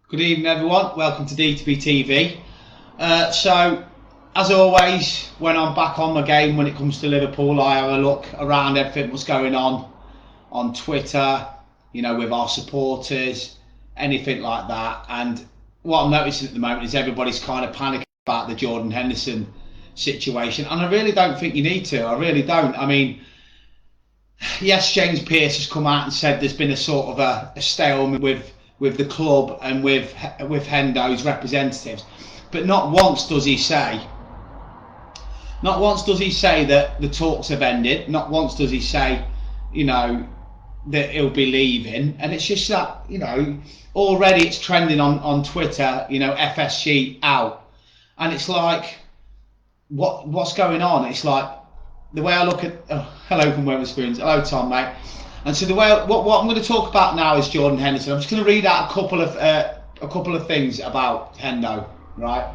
Good evening, everyone. Welcome to DTBTV. So, as always, when I'm back on my game when it comes to Liverpool, I have a look around everything what's going on Twitter, you know, with our supporters, anything like that. And what I'm noticing at the moment is everybody's kind of panicking about the Jordan Henderson situation, and I really don't think you need to. I really don't. I mean, yes, James Pearce has come out and said there's been a sort of a stalemate with the club and with Hendo's representatives, but not once does he say that the talks have ended. Not once does he say, you know, that he'll be leaving. And it's just that, you know, already it's trending on Twitter, you know, FSG out, and it's like, what's going on? It's like, the way I look at hello from Wetherspoons. Hello, Tom, mate. And so the way what I'm going to talk about now is Jordan Henderson. I'm just going to read out a couple of things about Hendo, right?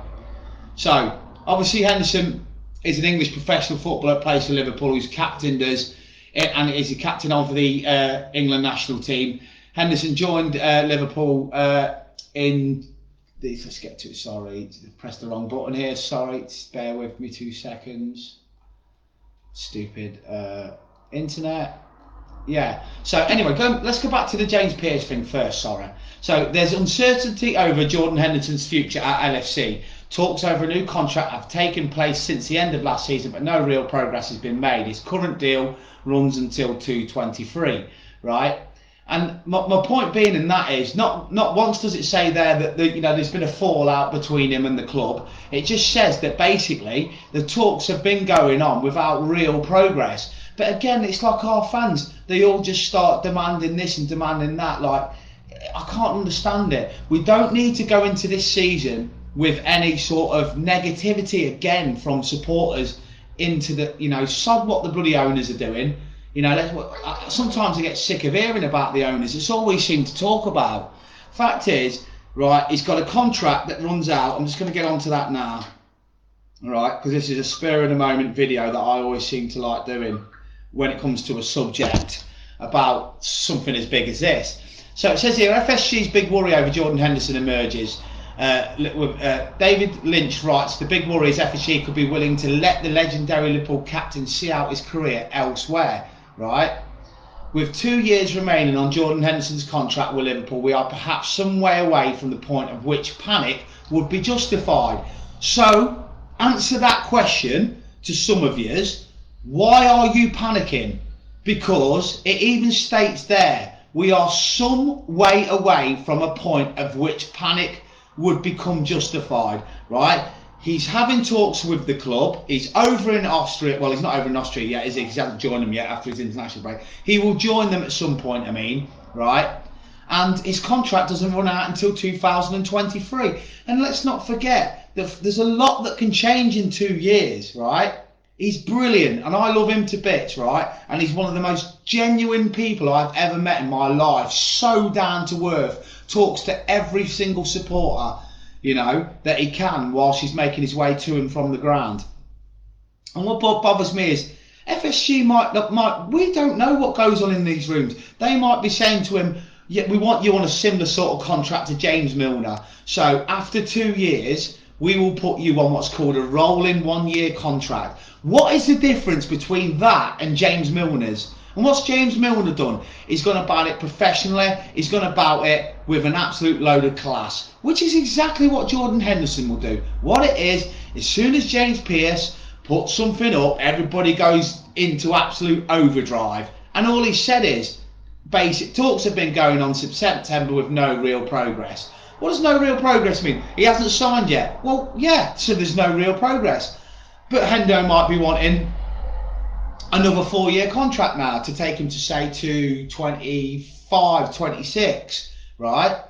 So obviously Henderson is an English professional footballer, plays for Liverpool, who's captained us, and is a captain of the England national team. Henderson joined Liverpool in. Let's get to it. Sorry, pressed the wrong button here. Sorry, bear with me 2 seconds. Stupid internet. Yeah. So anyway, let's go back to the James Pearce thing first. Sorry. So there's uncertainty over Jordan Henderson's future at LFC. Talks over a new contract have taken place since the end of last season, but no real progress has been made. His current deal runs until 2023, right? And my point being in that is not once does it say there that you know there's been a fallout between him and the club. It just says that basically the talks have been going on without real progress. But again, it's like our fans, they all just start demanding this and demanding that. Like, I can't understand it. We don't need to go into this season with any sort of negativity again from supporters into the, you know, sod what the bloody owners are doing. You know, sometimes I get sick of hearing about the owners. It's all we seem to talk about. Fact is, right, he's got a contract that runs out. I'm just going to get onto that now, right, because this is a spur of the moment video that I always seem to like doing when it comes to a subject about something as big as this. So it says here, FSG's big worry over Jordan Henderson emerges. David Lynch writes, the big worry is FSG could be willing to let the legendary Liverpool captain see out his career elsewhere, right? With 2 years remaining on Jordan Henderson's contract with Liverpool, we are perhaps some way away from the point of which panic would be justified. So, answer that question to some of yous. Why are you panicking? Because it even states there, we are some way away from a point of which panic would become justified, right? He's having talks with the club. He's over in Austria. Well, he's not over in Austria yet, is he? He hasn't joined them yet after his international break. He will join them at some point, I mean, right? And his contract doesn't run out until 2023. And let's not forget that there's a lot that can change in 2 years, right? He's brilliant, and I love him to bits, right? And he's one of the most genuine people I've ever met in my life. So down to earth, talks to every single supporter, you know, that he can whilst he's making his way to and from the ground. And what bothers me is FSG might we don't know what goes on in these rooms. They might be saying to him, yeah, we want you on a similar sort of contract to James Milner. So after 2 years, we will put you on what's called a rolling 1 year contract. What is the difference between that and James Milner's? And what's James Milner done? He's gone about it professionally. He's gone about it with an absolute load of class, which is exactly what Jordan Henderson will do. What it is, as soon as James Pearce puts something up, everybody goes into absolute overdrive. And all he said is, basic talks have been going on since September with no real progress. What does no real progress mean? He hasn't signed yet. Well, yeah, so there's no real progress. But Hendo might be wanting another 4 year contract now to take him to, say, to 25, 26, right?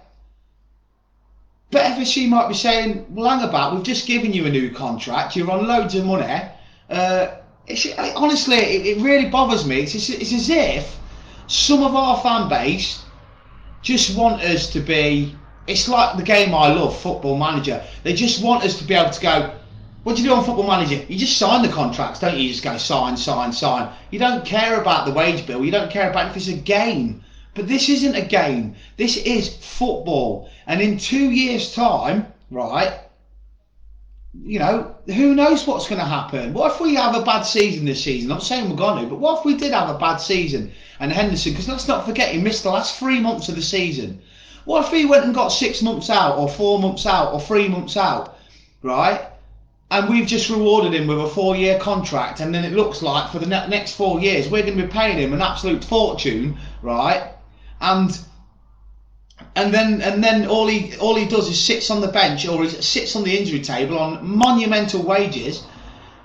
But FSG might be saying, well, hang about, we've just given you a new contract, you're on loads of money. Honestly, it really bothers me. It's as if some of our fan base just want us to be, it's like the game I love, Football Manager. They just want us to be able to go, what do you do on Football Manager? You just sign the contracts, don't you? You just go sign, sign, sign. You don't care about the wage bill. You don't care about if it's a game, But this isn't a game. This is football. And in 2 years' time, right, you know, who knows what's going to happen? What if we have a bad season this season? I'm not saying we're going to, but what if we did have a bad season and Henderson, because let's not forget he missed the last 3 months of the season. What if he went and got 6 months out or 4 months out or 3 months out, right? And we've just rewarded him with a 4-year contract, and then it looks like for the next 4 years we're going to be paying him an absolute fortune, right? And then all he does is sits on the bench or he sits on the injury table on monumental wages,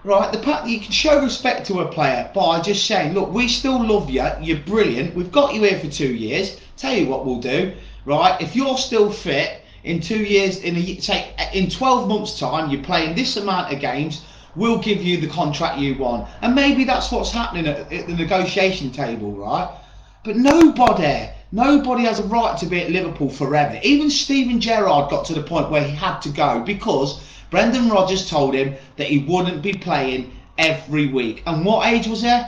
right? The fact that you can show respect to a player by just saying, look, we still love you, you're brilliant, we've got you here for 2 years. Tell you what we'll do, right? If you're still fit in 2 years, in 12 months' time, you're playing this amount of games, we'll give you the contract you want. And maybe that's what's happening at the negotiation table, right? But nobody has a right to be at Liverpool forever. Even Steven Gerrard got to the point where he had to go because Brendan Rodgers told him that he wouldn't be playing every week. And what age was he?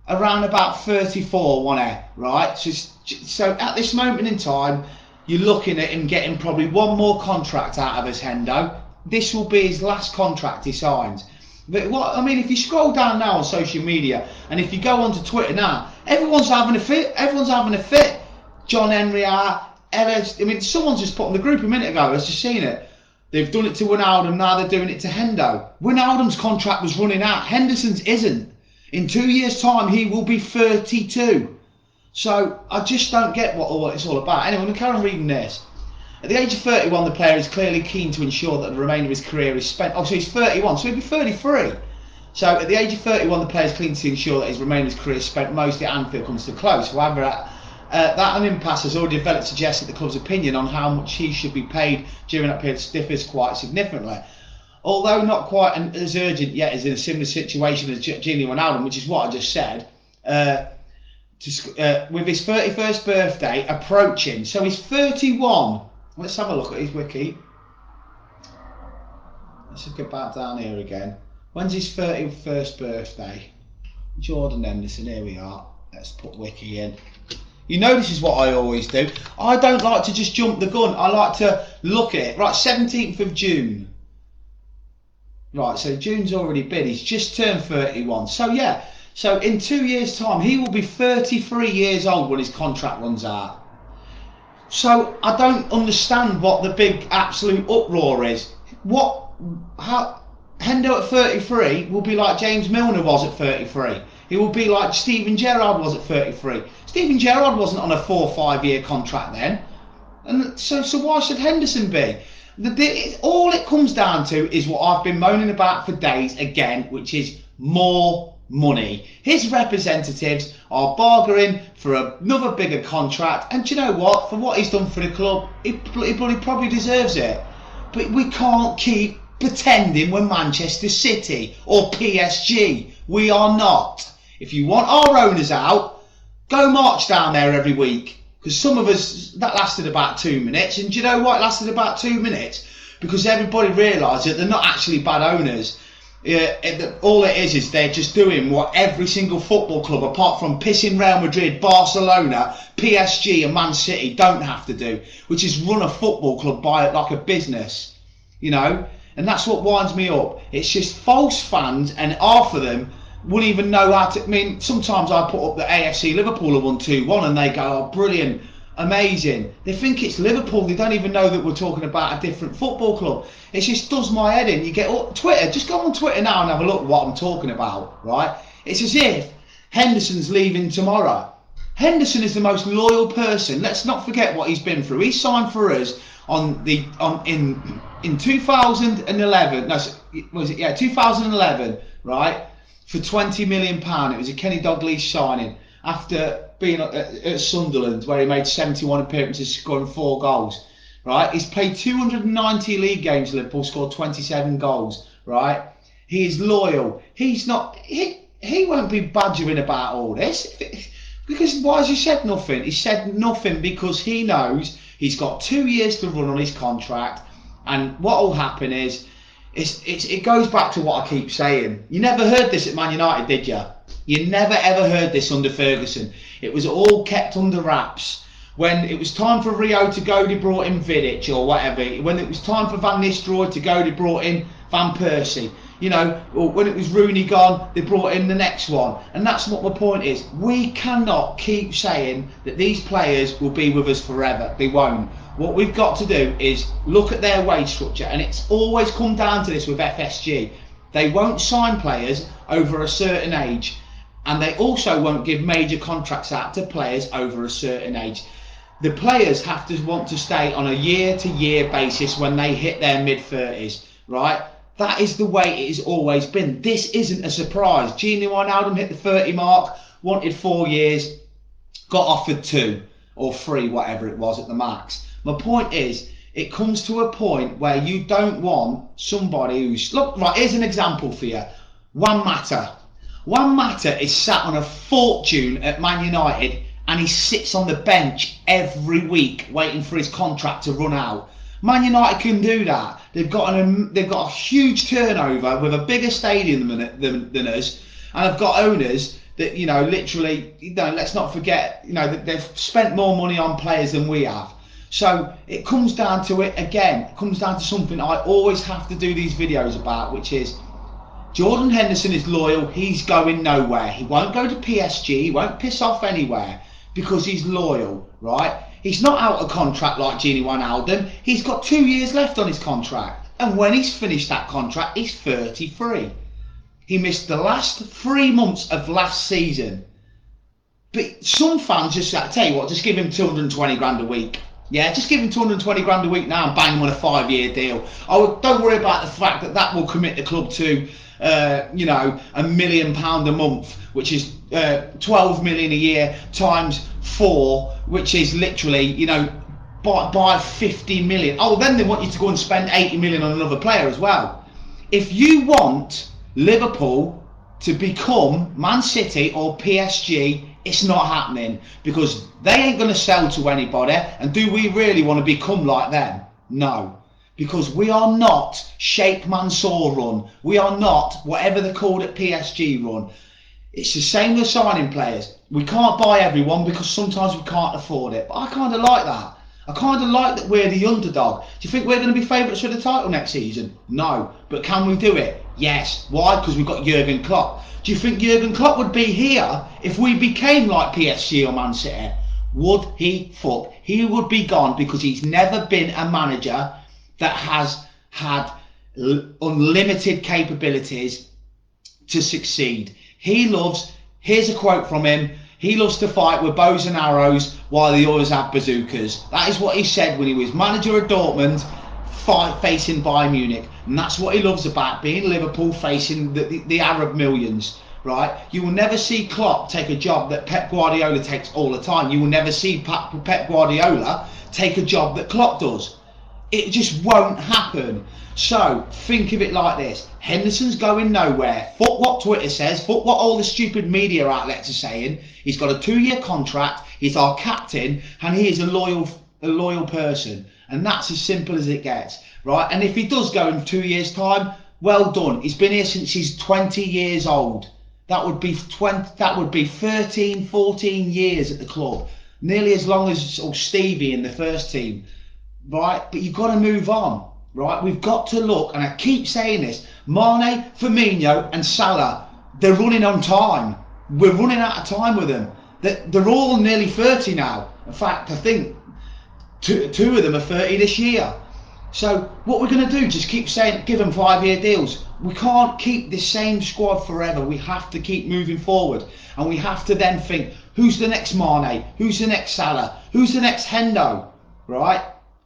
Around about 34, wasn't he? Right? So at this moment in time, you're looking at him getting probably one more contract out of us, Hendo. This will be his last contract he signs. But what I mean, if you scroll down now on social media, and if you go onto Twitter now, everyone's having a fit. Everyone's having a fit. John Henry, Ellis. I mean, someone's just put on the group a minute ago. I was just seen it. They've done it to Wijnaldum. Now they're doing it to Hendo. Wijnaldum's contract was running out. Henderson's isn't. In 2 years' time, he will be 32. So I just don't get what it's all about. Anyway, I'm going to carry on reading this. At the age of 31, the player is clearly keen to ensure that the remainder of his career is spent. Oh, so he's 31, so he'll be 33. So at the age of 31, the player is keen to ensure that his remainder of his career is spent mostly at Anfield comes to a close. However, that impasse has already developed, suggests that the club's opinion on how much he should be paid during that period differs quite significantly. Although not quite as urgent yet as in a similar situation as Gini Wijnaldum, which is what I just said, with his 31st birthday approaching. So he's 31. Let's have a look at his wiki. Let's just get back down here again. When's his 31st birthday? Jordan Henderson, here we are. Let's put wiki in. You know this is what I always do. I don't like to just jump the gun. I like to look at it. Right, 17th of June. Right, so June's already been. He's just turned 31. So yeah, so in 2 years' time, he will be 33 years old when his contract runs out. So I don't understand what the big absolute uproar is. How Hendo at 33 will be like James Milner was at 33. He will be like Steven Gerrard was at 33. Steven Gerrard wasn't on a 4 or 5 year contract then. And so why should Henderson be? All it comes down to is what I've been moaning about for days again, which is more money. His representatives are bargaining for another bigger contract, and do you know what? For what he's done for the club, he probably deserves it. But we can't keep pretending we're Manchester City or PSG. We are not. If you want our owners out, go march down there every week. Because some of us, that lasted about 2 minutes, and do you know what? It lasted about 2 minutes because everybody realised that they're not actually bad owners. All it is they're just doing what every single football club, apart from pissing Real Madrid, Barcelona, PSG and Man City, don't have to do, which is run a football club by it like a business, you know. And that's what winds me up. It's just false fans, and half of them wouldn't even know how to. I mean, sometimes I put up the AFC Liverpool have won 2-1 and they go, oh, brilliant, amazing. They think it's Liverpool. They don't even know that we're talking about a different football club. It just does my head in. You get Twitter, just go on Twitter now and have a look at what I'm talking about, right? It's as if Henderson's leaving tomorrow. Henderson is the most loyal person. Let's not forget what he's been through. He signed for us in 2011. No, was it? Yeah, 2011, right? For £20 million. It was a Kenny Dalglish signing after being at Sunderland, where he made 71 appearances, scoring 4 goals. Right? He's played 290 league games. Liverpool, scored 27 goals. Right? He is loyal. He's not. He won't be badgering about all this. Because why has he said nothing? He said nothing because he knows he's got 2 years to run on his contract, and what will happen is it goes back to what I keep saying. You never heard this at Man United, did you? You never ever heard this under Ferguson. It was all kept under wraps. When it was time for Rio to go, they brought in Vidic or whatever. When it was time for Van Nistelrooy to go, they brought in Van Persie. You know, or when it was Rooney gone, they brought in the next one. And that's what my point is. We cannot keep saying that these players will be with us forever. They won't. What we've got to do is look at their wage structure, and it's always come down to this with FSG. They won't sign players over a certain age, and they also won't give major contracts out to players over a certain age. The players have to want to stay on a year-to-year basis when they hit their mid-30s, right? That is the way it has always been. This isn't a surprise. Gini Wijnaldum hit the 30 mark, wanted 4 years, got offered 2 or 3, whatever it was at the max. My point is, it comes to a point where you don't want somebody who's... Look, right, here's an example for you. Juan Mata. Juan Mata is sat on a fortune at Man United, and he sits on the bench every week waiting for his contract to run out. Man United can do that. They've got a huge turnover with a bigger stadium than us, and they've got owners that, you know, literally, you know, let's not forget, you know, that they've spent more money on players than we have. So it comes down to it again. It comes down to something I always have to do these videos about, which is Jordan Henderson is loyal. He's going nowhere. He won't go to PSG. He won't piss off anywhere because he's loyal, right? He's not out of contract like Gini Wijnaldum. He's got 2 years left on his contract. And when he's finished that contract, he's 33. He missed the last 3 months of last season. But some fans just say, tell you what, just give him 220 grand a week. Yeah, just give him 220 grand a week now and bang him on a 5-year deal. Don't worry about the fact that that will commit the club to, you know, £1 million a month, which is 12 million a year times 4, which is literally, you know, by 50 million. Oh, then they want you to go and spend 80 million on another player as well. If you want Liverpool to become Man City or PSG, it's not happening, because they ain't going to sell to anybody. And do we really want to become like them? No, because we are not Sheikh Mansour run. We are not whatever they're called at PSG run. It's the same with signing players. We can't buy everyone because sometimes we can't afford it. But I kind of like that. I kind of like that we're the underdog. Do you think we're going to be favourites for the title next season? No. But can we do it? Yes. Why? Because we've got Jurgen Klopp. Do you think Jurgen Klopp would be here if we became like PSG or Man City? Would he fuck? He would be gone, because he's never been a manager that has had unlimited capabilities to succeed. He loves, here's a quote from him, he loves to fight with bows and arrows while the others have bazookas. That is what he said when he was manager of Dortmund, facing Bayern Munich. And that's what he loves about being Liverpool, facing the Arab millions, right? You will never see Klopp take a job that Pep Guardiola takes all the time. You will never see Pep Guardiola take a job that Klopp does. It just won't happen. So think of it like this. Henderson's going nowhere. Fuck what Twitter says. Fuck what all the stupid media outlets are saying. He's got a 2-year contract. He's our captain, and he is a loyal person. And that's as simple as it gets, right? And if he does go in 2 years' time, well done. He's been here since he's 20 years old. That would be 13, 14 years at the club. Nearly as long as Stevie in the first team, right? But you've got to move on, right? We've got to look, and I keep saying this, Mane, Firmino and Salah, they're running on time. We're running out of time with them. They're all nearly 30 now. In fact, I think two of them are 30 this year. So what we're going to do, just keep saying, give them 5-year deals. We can't keep the same squad forever. We have to keep moving forward, and we have to then think, who's the next Mane? Who's the next Salah? Who's the next Hendo? Right?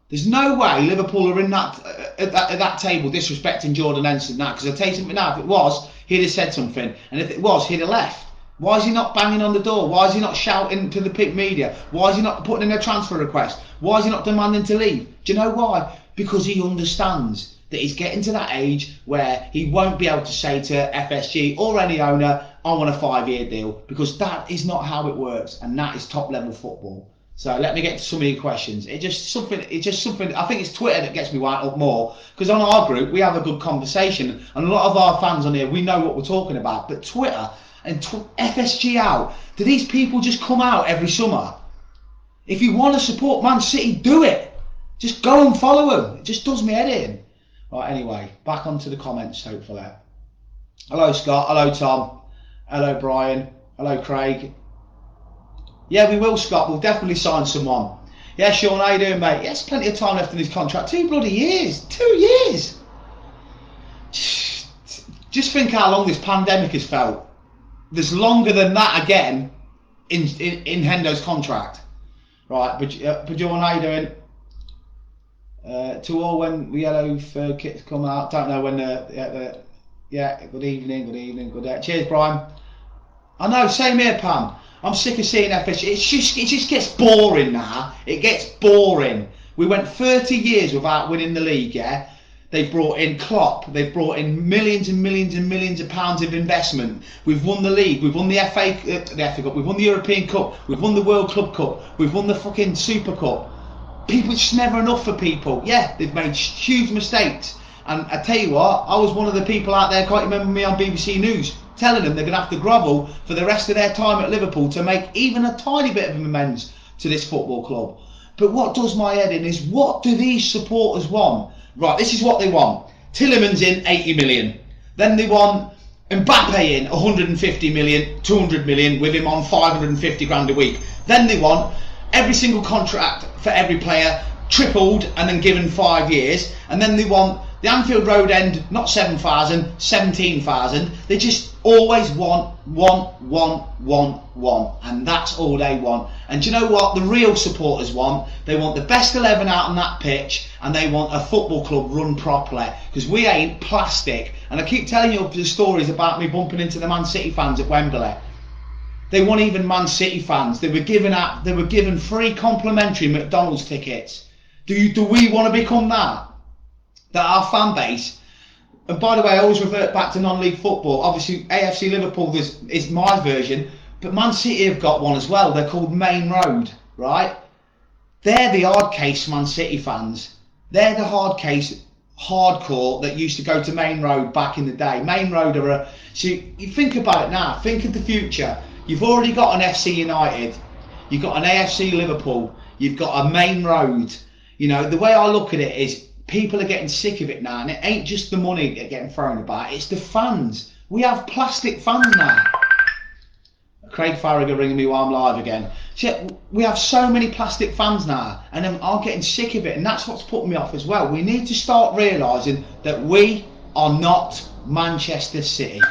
There's no way Liverpool are in that at that table disrespecting Jordan Henderson now. Because I'll tell you something now, if it was, he'd have said something, and if it was, he'd have left. Why is he not banging on the door? Why is he not shouting to the pink media? Why is he not putting in a transfer request? Why is he not demanding to leave? Do you know why? Because he understands that he's getting to that age where he won't be able to say to FSG or any owner, I want a 5-year deal, because that is not how it works, and that is top level football. So let me get to some of your questions. It's just something. I think it's Twitter that gets me wound up more, because on our group we have a good conversation, and a lot of our fans on here, we know what we're talking about. But Twitter and FSG out. Do these people just come out every summer? If you want to support Man City, do it. Just go and follow them. It just does me head in. Right. Anyway, back onto the comments. Hopefully. Hello Scott. Hello Tom. Hello Brian. Hello Craig. Yeah, we will, Scott. We'll definitely sign someone. Yeah, Sean, how you doing, mate? Yeah, there's plenty of time left in his contract. 2 bloody years. 2 years. Just think how long this pandemic has felt. There's longer than that again in Hendo's contract. Right, but John, how you doing? To all, when the yellow fur kits come out. Don't know when yeah, good evening, good day. Cheers, Brian. I know, same here, Pam. I'm sick of seeing FSG. It just gets boring now. It gets boring. We went 30 years without winning the league, yeah? They've brought in Klopp. They've brought in millions and millions and millions of pounds of investment. We've won the league. We've won the FA Cup. We've won the European Cup. We've won the World Club Cup. We've won the fucking Super Cup. It's just never enough for people. Yeah, they've made huge mistakes. And I tell you what, I was one of the people out there, can't you remember me on BBC News, telling them they're going to have to grovel for the rest of their time at Liverpool to make even a tiny bit of amends to this football club. But what does my head in is, what do these supporters want? Right, this is what they want. Tielemans in 80 million. Then they want Mbappe in 150 million, 200 million, with him on 550 grand a week. Then they want every single contract for every player tripled and then given 5 years. And then they want the Anfield Road end, not 7,000, 17,000. They just always want. And that's all they want. And do you know what the real supporters want? They want the best 11 out on that pitch, and they want a football club run properly. Because we ain't plastic. And I keep telling you the stories about me bumping into the Man City fans at Wembley. They weren't even Man City fans. They were given free complimentary McDonald's tickets. Do we want to become that? That our fan base, and by the way, I always revert back to non-league football. Obviously, AFC Liverpool is my version, but Man City have got one as well. They're called Main Road, right? They're the hard case Man City fans. They're the hard case, hardcore that used to go to Main Road back in the day. Main Road are so you think about it now. Think of the future. You've already got an FC United. You've got an AFC Liverpool. You've got a Main Road. You know, the way I look at it is, people are getting sick of it now, and it ain't just the money getting thrown about, it's the fans. We have plastic fans now. Craig Farragher ringing me while I'm live again. So we have so many plastic fans now, and I'm getting sick of it, and that's what's putting me off as well. We need to start realising that we are not Manchester City.